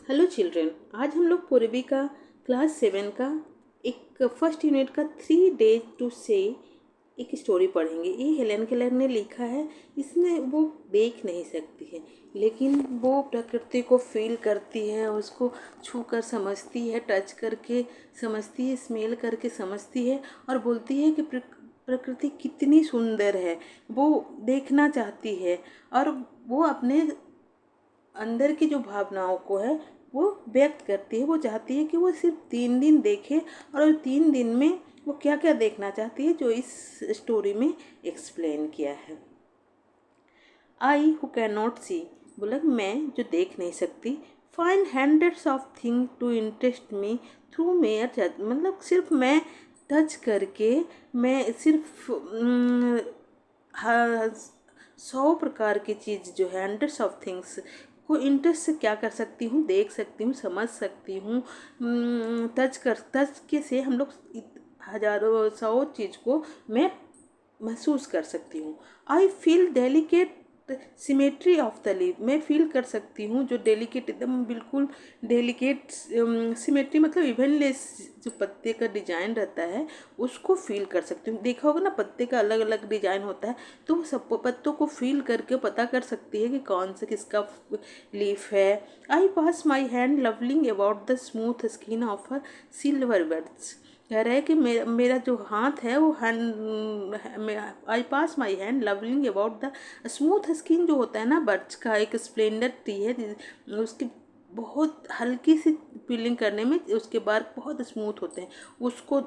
Hello children, आज हम लोग पूर्वी का क्लास 7 का एक फर्स्ट यूनिट का 3 days टू से एक स्टोरी पढ़ेंगे। ये हेलेन केलर ने लिखा है। इसमें वो देख नहीं सकती है, लेकिन वो प्रकृति को फील करती है, उसको छू कर समझती है, टच करके समझती है, स्मेल करके समझती है और बोलती है कि प्रकृति कितनी सुंदर है। वो देखना चाहती है और वो अपने अंदर की जो भावनाओं को है वो व्यक्त करती है। वो चाहती है कि वो सिर्फ 3 दिन देखे और 3 दिन में वो क्या क्या देखना चाहती है, जो इस स्टोरी में एक्सप्लेन किया है। I who can not see, बोला कि मैं जो देख नहीं सकती, find hundreds of thing to interest me through mere जज, मतलब सिर्फ मैं टच करके मैं सिर्फ 100 प्रकार की चीज़ जो है, हंड्रेड्स ऑफ थिंग्स को इंटरेस्ट से क्या कर सकती हूँ, देख सकती हूँ, समझ सकती हूँ। टच के से हम लोग हजारों 100 चीज़ को मैं महसूस कर सकती हूँ। I feel delicate symmetry of the leaf, मैं फील कर सकती हूँ जो डेलिकेट, एकदम बिल्कुल डेलिकेट सिमेट्री, मतलब इवनलेस जो पत्ते का डिजाइन रहता है उसको फील कर सकती हूँ। देखा होगा ना, पत्ते का अलग अलग डिजाइन होता है, तो वो सब पत्तों को फील करके पता कर सकती है कि कौन सा किसका लीफ है। I pass my hand lovingly about the smooth skin of a silver birds, कह रहा है कि मेरा जो हाथ है वो hand, I pass my hand lovingly about the smooth skin, जो होता है ना बर्ड्स का, एक स्प्लेंडर ट्री है उसकी बहुत हल्की सी पीलिंग करने में उसके बार बहुत स्मूथ होते हैं, उसको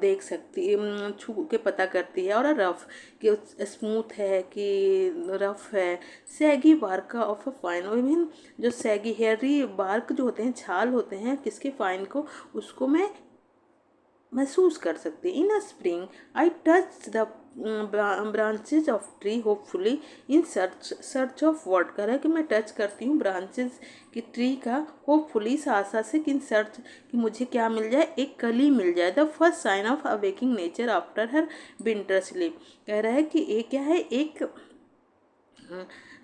देख सकती, छू के पता करती है। और रफ कि स्मूथ है कि रफ है। Shaggy bark of a fine, mean जो सैगी हेयरी बार्क जो होते हैं, छाल होते हैं किसके, फाइन को, उसको मैं महसूस कर सकते। In a spring I touch the branches of tree hopefully in search of word, कर है कि मैं टच करती हूँ ब्रांचेज की ट्री का, होपफुली इस आशा से कि इन सर्च कि मुझे क्या मिल जाए, एक कली मिल जाए। The first sign of awakening nature after her winter sleep, कह रहा है कि ये क्या है,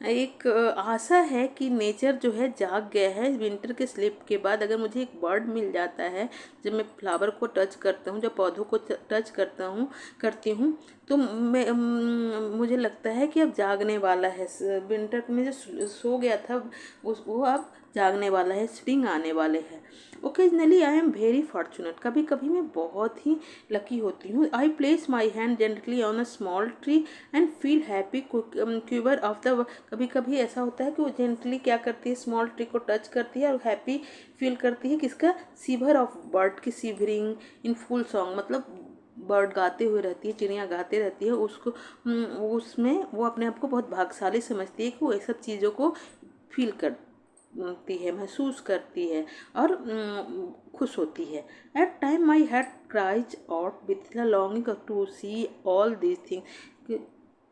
एक आशा है कि नेचर जो है जाग गया है विंटर के स्लिप के बाद। अगर मुझे एक बर्ड मिल जाता है, जब मैं फ्लावर को टच करता हूँ, जब पौधों को टच करती हूँ, तो मुझे लगता है कि अब जागने वाला है। विंटर में जो सो गया था वो अब जागने वाला है, स्प्रिंग आने वाले हैं। Occasionally I am very fortunate, कभी कभी मैं बहुत ही लकी होती हूँ। I place my hand gently on a small tree and feel happy क्यूबर of the, कभी कभी ऐसा होता है कि वो जेंटली क्या करती है, स्मॉल ट्री को टच करती है और हैप्पी फील करती है, किसका, सीवर ऑफ बर्ड की, सीवरिंग इन फुल सॉन्ग, मतलब बर्ड गाते हुए रहती है, चिड़िया गाते रहती है, उसको उसमें वो अपने आप को बहुत भाग्यशाली समझती है कि वो ये सब चीज़ों को फील करती है, महसूस करती है और खुश होती है। At time my head cries out with the longing to see all these thing,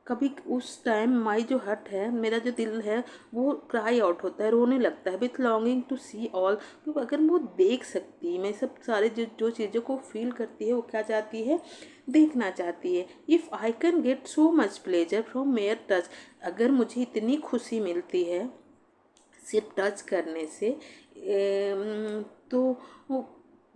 कभी उस टाइम माई जो हट है, मेरा जो दिल है वो क्राई आउट होता है, रोने लगता है, with longing to see all, क्योंकि अगर वो देख सकती, मैं सब सारे जो जो चीज़ों को फील करती है, वो क्या चाहती है, देखना चाहती है। If I can get so much pleasure from mayor touch, अगर मुझे इतनी खुशी मिलती है सिर्फ टच करने से, तो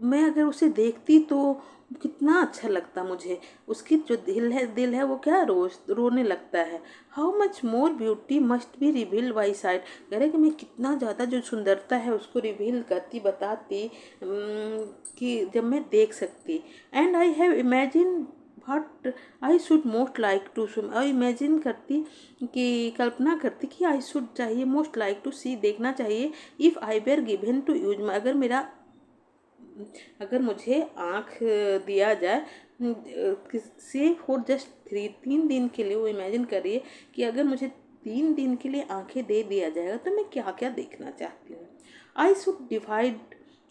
मैं अगर उसे देखती तो कितना अच्छा लगता मुझे। उसकी जो दिल है वो क्या, रोने लगता है। How much more beauty must be revealed by site, कह रहे कि मैं कितना ज़्यादा जो सुंदरता है उसको रिवील करती, बताती, कि जब मैं देख सकती। And I have imagine what I should most like to swim, और इमेजिन करती कि कल्पना करती कि आई शुड चाहिए, मोस्ट लाइक टू सी, देखना चाहिए, if I were given to use, अगर मुझे आँख दिया जाए किसी फॉर जस्ट 3 दिन के लिए। वो इमेजिन करिए कि अगर मुझे 3 दिन के लिए आंखें दे दिया जाएगा तो मैं क्या क्या देखना चाहती हूँ। I should divide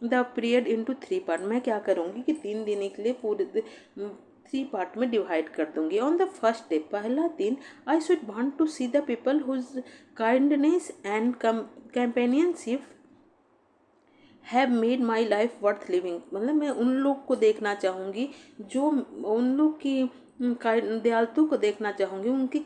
the period into 3 part, मैं क्या करूँगी कि 3 दिन के लिए पूरे 3 पार्ट में डिवाइड कर दूंगी। ऑन द फर्स्ट डे, पहला दिन, I should want to see the people whose kindness and companionship have made my life worth living, मतलब मैं उन लोग को देखना चाहूँगी जो उन लोग की दयालुता को देखना चाहूँगी, उनकी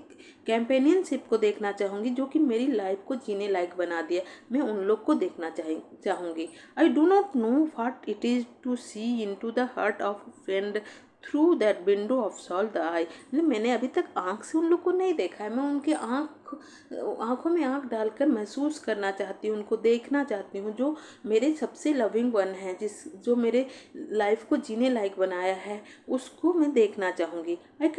कैम्पेनियनशिप को देखना चाहूँगी जो कि मेरी लाइफ को जीने लायक बना दिया। मैं उन लोग को देखना चाहूँगी। I do not know what it is to see into the heart of friend through that window of soul the eye. मतलब मैंने अभी तक आँख से उन लोग को नहीं देखा है, मैं उनके आँखों में आँख डालकर महसूस करना चाहती हूँ, उनको देखना चाहती हूँ, जो मेरे सबसे लविंग वन है, जो मेरे लाइफ को जीने लायक बनाया है, उसको मैं देखना चाहूँगी। I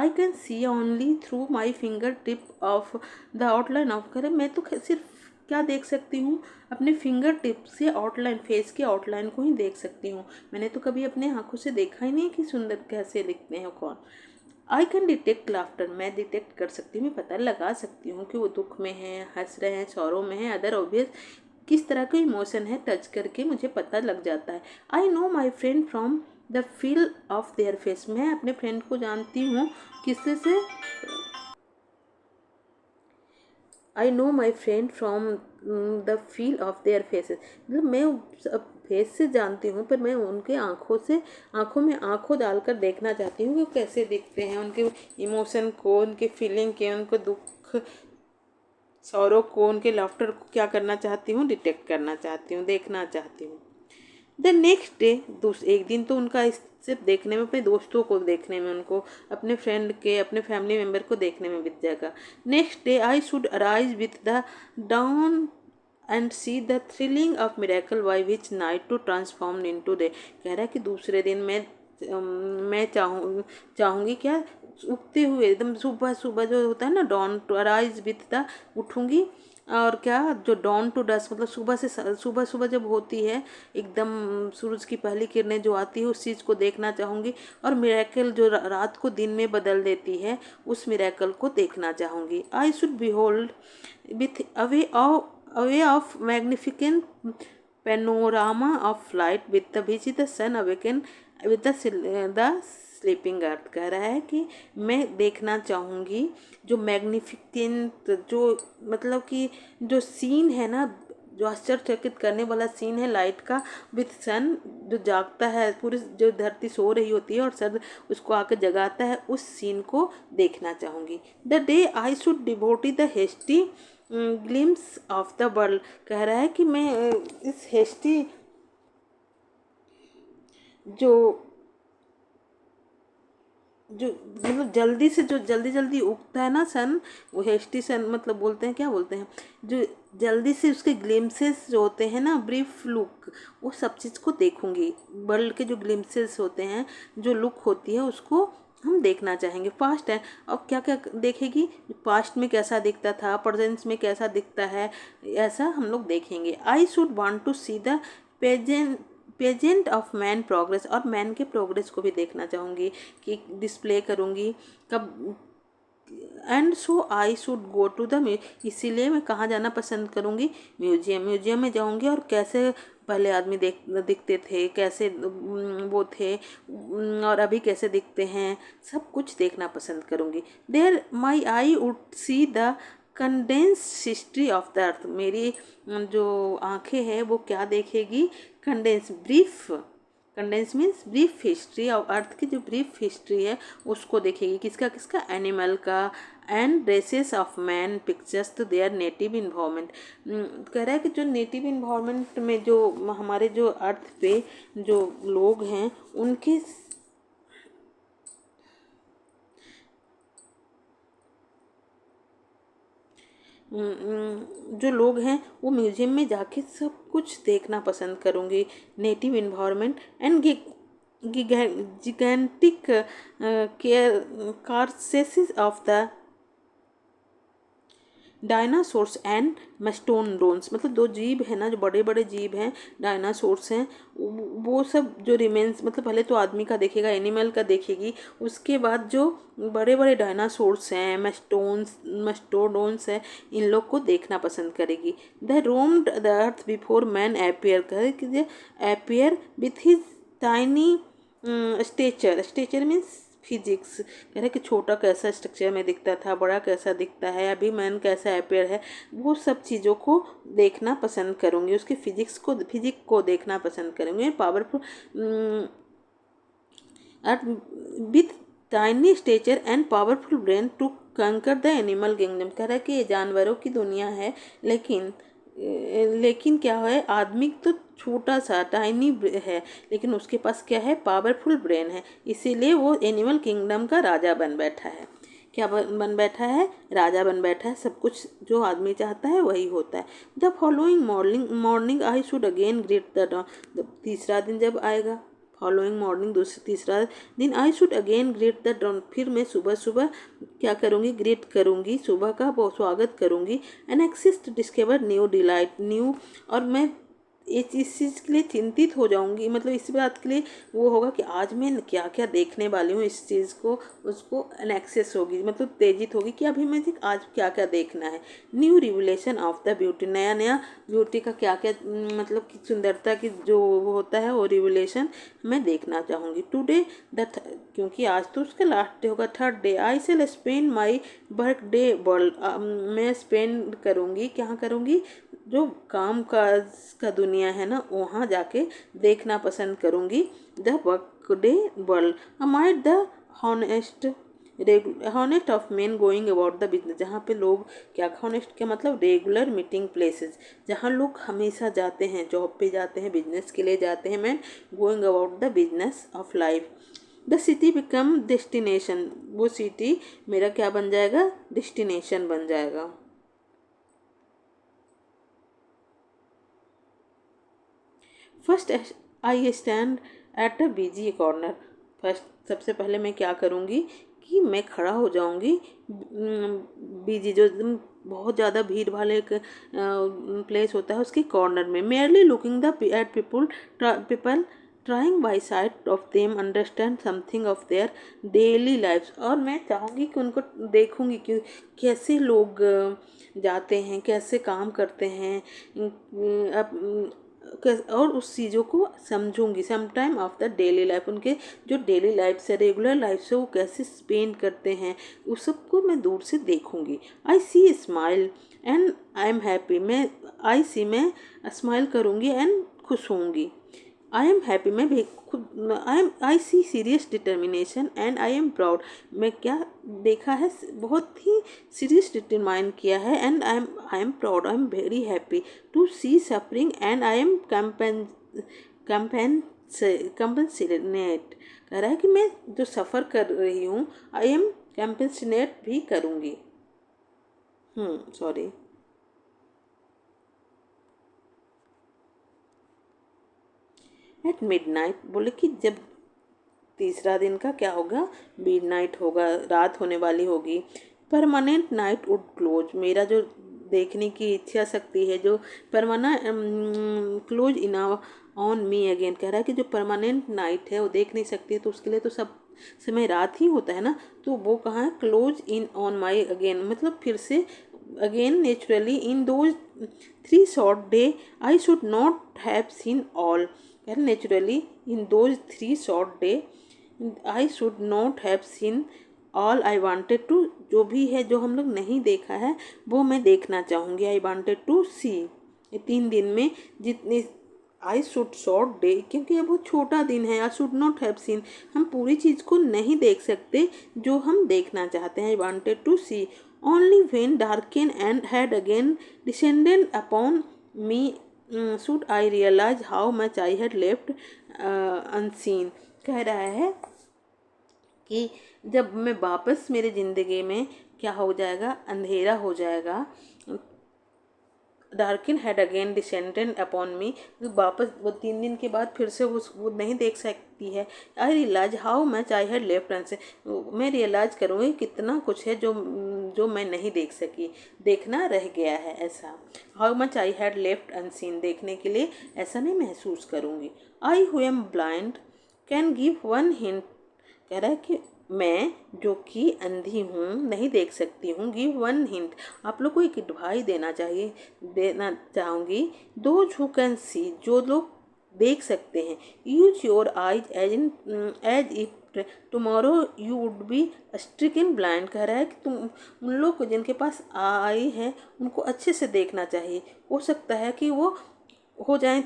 can see only through my finger tip of the outline of. करे मैं तो सिर्फ क्या देख सकती हूँ, अपने फिंगर टिप से आउटलाइन, फेस के आउटलाइन को ही देख सकती हूँ। मैंने तो कभी अपने आंखों से देखा ही नहीं कि सुंदर कैसे दिखते हैं कौन। आई कैन डिटेक्ट लाफ्टर, मैं डिटेक्ट कर सकती हूँ, मैं पता लगा सकती हूँ कि वो दुख में है, हंस रहे हैं, सौरों में है, अदर ऑब्वियस किस तरह का इमोशन है, टच करके मुझे पता लग जाता है। I know my friend from the feel of their face, मैं अपने फ्रेंड को जानती हूँ किससे से। I know my friend from the feel of their faces, मतलब मैं फेस से जानती हूँ, पर मैं उनके आँखों में आँखों डालकर देखना चाहती हूँ कि वो कैसे दिखते हैं, उनके इमोशन को, उनके फीलिंग के, उनको दुख सौरों को, उनके लाफ्टर को क्या करना चाहती हूँ, डिटेक्ट करना चाहती हूँ, देखना चाहती हूँ। द नेक्स्ट डे, एक दिन तो उनका सिर्फ देखने में, अपने दोस्तों को देखने में, उनको अपने फ्रेंड के, अपने फैमिली मेम्बर को देखने में बीत जाएगा। Next day I should arise with the down and see the thrilling of miracle by which night to transform into day. कह रहा है कि दूसरे दिन मैं चाहूँगी क्या, उगते हुए एकदम सुबह सुबह जो होता है ना, dawn to arise with the, उठूँगी, और क्या जो डॉन टू डस्ट, मतलब सुबह सुबह जब होती है एकदम सूरज की पहली किरणें जो आती है, उस चीज़ को देखना चाहूँगी। और मिरेकल जो रात को दिन में बदल देती है, उस मिरेकल को देखना चाहूँगी। I should behold with away of magnificent panorama of light with the which the sun awaken with the sleeping earth. कह रहा है कि मैं देखना चाहूँगी जो मैग्निफिकेंट, जो मतलब कि जो सीन है ना, जो आश्चर्यचकित करने वाला सीन है लाइट का, विथ सन जो जागता है, पूरी जो धरती सो रही होती है और सर उसको आकर जगाता है, उस सीन को देखना चाहूँगी। The day I should devote the hasty glimpse of the world. कह रहा है कि मैं इस हेस्टी जो जो मतलब जल्दी जल्दी उगता है ना सन, वो हेस्टी सन, मतलब बोलते हैं, क्या बोलते हैं, जो जल्दी से उसके ग्लिम्सेस जो होते हैं ना, ब्रीफ लुक, वो सब चीज़ को देखूंगी। वर्ल्ड के जो ग्लिम्सेस होते हैं, जो लुक होती है, उसको हम देखना चाहेंगे। पास्ट है, अब क्या क्या देखेगी, पास्ट में कैसा दिखता था, प्रेजेंट में कैसा दिखता है, ऐसा हम लोग देखेंगे। I should want to see the pageant of man progress, और मैन के प्रोग्रेस को भी देखना चाहूँगी कि डिस्प्ले करूँगी कब। And so I should go to the, इसीलिए मैं कहाँ जाना पसंद करूँगी, म्यूजियम में जाऊँगी, और कैसे पहले आदमी दिखते थे, कैसे वो थे, और अभी कैसे दिखते हैं, सब कुछ देखना पसंद करूँगी। There my eye would see the condense history of the earth, मेरी जो आंखें हैं वो क्या देखेगी, condense means brief history of earth की, जो ब्रीफ हिस्ट्री है उसको देखेगी। किसका एनिमल का, and races of man pictures to their native environment. कह रहा है कि जो नेटिव इन्वायरमेंट में जो हमारे जो अर्थ पे जो लोग हैं, उनके जो लोग हैं वो म्यूजियम में जाके सब कुछ देखना पसंद करूँगी। Native environment and gigantic care carcasses of the dinosaurs and mastodons, मतलब दो जीव है ना, जो बड़े बड़े जीव हैं, डायनासोर्स हैं, वो सब जो रिमेन्स, मतलब पहले तो आदमी का देखेगा, एनिमल का देखेगी, उसके बाद जो बड़े बड़े डायनासोर्स हैं, मेस्टोडोन्स हैं, इन लोग को देखना पसंद करेगी। The roamed the earth before man appear, कहे appear with his tiny stature means physics. कह रहे कि छोटा कैसा स्ट्रक्चर में दिखता था, बड़ा कैसा दिखता है, अभी मैन कैसा अपेयर है, वो सब चीज़ों को देखना पसंद करूँगी, उसके फिजिक्स को देखना पसंद करूँगी। Powerful are with tiny stature and powerful brain to conquer the animal kingdom। कह रहा है कि ये जानवरों की दुनिया है, लेकिन क्या है, आदमी तो छोटा सा टाइनी है, लेकिन उसके पास क्या है, पावरफुल ब्रेन है, इसीलिए वो एनिमल किंगडम का राजा बन बैठा है। क्या बन बैठा है, राजा बन बैठा है। सब कुछ जो आदमी चाहता है वही होता है। The following morning morning I should again greet the dawn. तीसरा दिन जब आएगा, फॉलोइंग मॉर्निंग तीसरा दिन, I should again greet the dawn, फिर मैं सुबह सुबह क्या करूँगी, ग्रीट करूँगी, सुबह का बहुत स्वागत करूँगी। And exist discover new delight new, और मैं इस चीज़ के लिए चिंतित हो जाऊंगी, मतलब इस बात के लिए वो होगा कि आज मैं क्या क्या देखने वाली हूँ, इस चीज़ को उसको एनेक्सेस होगी, मतलब उत्तेजित होगी कि अभी मुझे आज क्या क्या देखना है। New revelation of the beauty, नया नया ब्यूटी का क्या क्या, मतलब कि सुंदरता की जो वो होता है वो रिवलेशन मैं देखना चाहूँगी। टुडे क्योंकि आज तो उसका लास्ट डे होगा, third day, I shall spend my birthday world, मैं स्पेंड करूँगी, क्या करूँगी, जो काम काज का दुनिया है ना वहाँ जाके देखना पसंद करूँगी। The work day world amide the honest honest of main going about the business, जहाँ पे लोग क्या, हॉनेस्ट के मतलब रेगुलर मीटिंग प्लेसेस, जहाँ लोग हमेशा जाते हैं, जॉब पे जाते हैं, बिजनेस के लिए जाते हैं, man going about the business of life. The city become destination, वो सिटी मेरा क्या बन जाएगा, डेस्टिनेशन बन जाएगा। First I stand at a busy corner, first सबसे पहले मैं क्या करूँगी कि मैं खड़ा हो जाऊँगी बिजी, जो एकदम बहुत ज़्यादा भीड़ वाले प्लेस होता है उसके कॉर्नर में। Merely looking the at people trying by side of them understand something of their daily lives, और मैं चाहूँगी कि उनको देखूँगी कि कैसे लोग जाते हैं, कैसे काम करते हैं, और उस चीज़ों को समझूंगी। Some time of the daily life, उनके जो डेली लाइफ से, रेगुलर लाइफ से वो कैसे स्पेंड करते हैं, उस सबको मैं दूर से देखूंगी। I see smile and I am happy, मैं स्माइल करूंगी एंड खुश होंगी। आई एम हैप्पी, मैं भी खुद, I see serious determination and I am proud, मैं क्या देखा है, बहुत ही सीरियस डिटरमाइन किया है, and I am proud, I am very happy to see suffering and I am compassionate, कह रहा है कि मैं जो सफ़र कर रही हूँ आई एम कंपेंसेनेट भी करूँगी। सॉरी। एट मिडनाइट, बोले कि जब तीसरा दिन का क्या होगा, मिडनाइट होगा, रात होने वाली होगी। परमानेंट नाइट वुड क्लोज, मेरा जो देखने की इच्छा शक्ति है, जो permanent close in on me again, कह रहा है कि जो परमानेंट नाइट है वो देख नहीं सकती है, तो उसके लिए तो सब समय रात ही होता है ना, तो वो कहाँ है, close in on my again, मतलब फिर से again naturally in those 3 short days I should not have seen all, naturally in those 3 short days I should not have seen all I wanted to, जो भी है जो हम लोग नहीं देखा है वो मैं देखना चाहूँगी। आई वांटेड टू सी, ये 3 दिन में जितने, आई शुड शॉर्ट डे क्योंकि ये बहुत छोटा दिन है, आई शुड नॉट हैव सीन, हम पूरी चीज़ को नहीं देख सकते जो हम देखना चाहते हैं। I wanted to see only when darken and had again descended upon me should I realise how much I had left unseen, कह रहा है कि जब मैं वापस मेरे ज़िंदगी में क्या हो जाएगा, अंधेरा हो जाएगा, darkness had again descended upon me, वापस वो 3 दिन के बाद फिर से वो नहीं देख सकती है। I realise how much I had left unseen, मैं रियलाइज करूँगी कितना कुछ है जो जो मैं नहीं देख सकी, देखना रह गया है ऐसा। How much I had left unseen, देखने के लिए ऐसा नहीं महसूस करूँगी। I who am blind can give one hint, कह रहा है कि मैं जो कि अंधी हूँ, नहीं देख सकती हूँ, गिव वन हिंट, आप लोग को एक एडवाइस देना चाहूँगी। दोज हु कैन सी, जो लोग देख सकते हैं, use your eyes as if tomorrow you would be stricken blind, कह रहा है कि तुम उन लोग को जिनके पास आई है उनको अच्छे से देखना चाहिए, हो सकता है कि वो हो जाए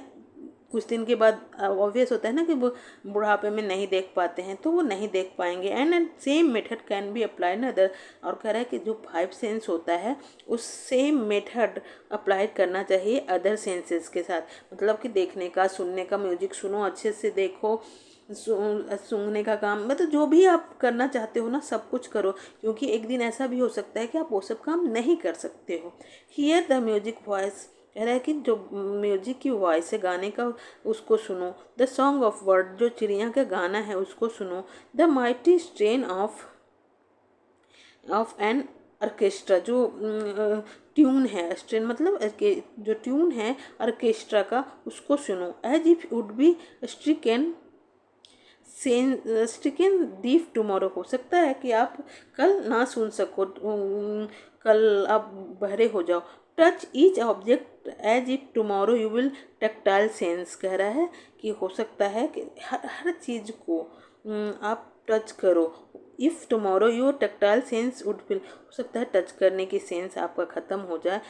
कुछ दिन के बाद ऑब्वियस होता है ना कि वो बुढ़ापे में नहीं देख पाते हैं, तो वो नहीं देख पाएंगे। And same method can be applied in other. और कह रहा है कि जो 5 सेंस होता है उस सेम मेथड अप्लाई करना चाहिए अदर सेंसेस के साथ। मतलब कि देखने का, सुनने का, म्यूजिक सुनो, अच्छे से देखो, सूंघने का काम, मतलब जो भी आप करना चाहते हो ना सब कुछ करो, क्योंकि एक दिन ऐसा भी हो सकता है कि आप वो सब काम नहीं कर सकते हो। हियर द म्यूजिक वॉइस, कह रहा है कि जो म्यूजिक की वॉइस है, गाने का, उसको सुनो। द सॉन्ग ऑफ वर्ड, जो चिड़िया का गाना है उसको सुनो। The mighty strain of an orchestra, जो ट्यून है, स्ट्रेन मतलब जो ट्यून है ऑर्केस्ट्रा का, उसको सुनो। As if would be stricken stricken deaf tomorrow, हो सकता है कि आप कल ना सुन सको, कल आप बहरे हो जाओ। Touch each object as if tomorrow you will tactile sense, कह रहा है कि हो सकता है कि हर चीज़ को आप टच करो। If tomorrow your tactile sense would fill, हो सकता है टच करने की सेंस आपका ख़त्म हो जाए,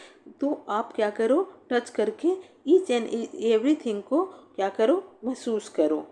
तो आप क्या करो, टच करके ईच एंड एवरीथिंग को क्या करो, महसूस करो।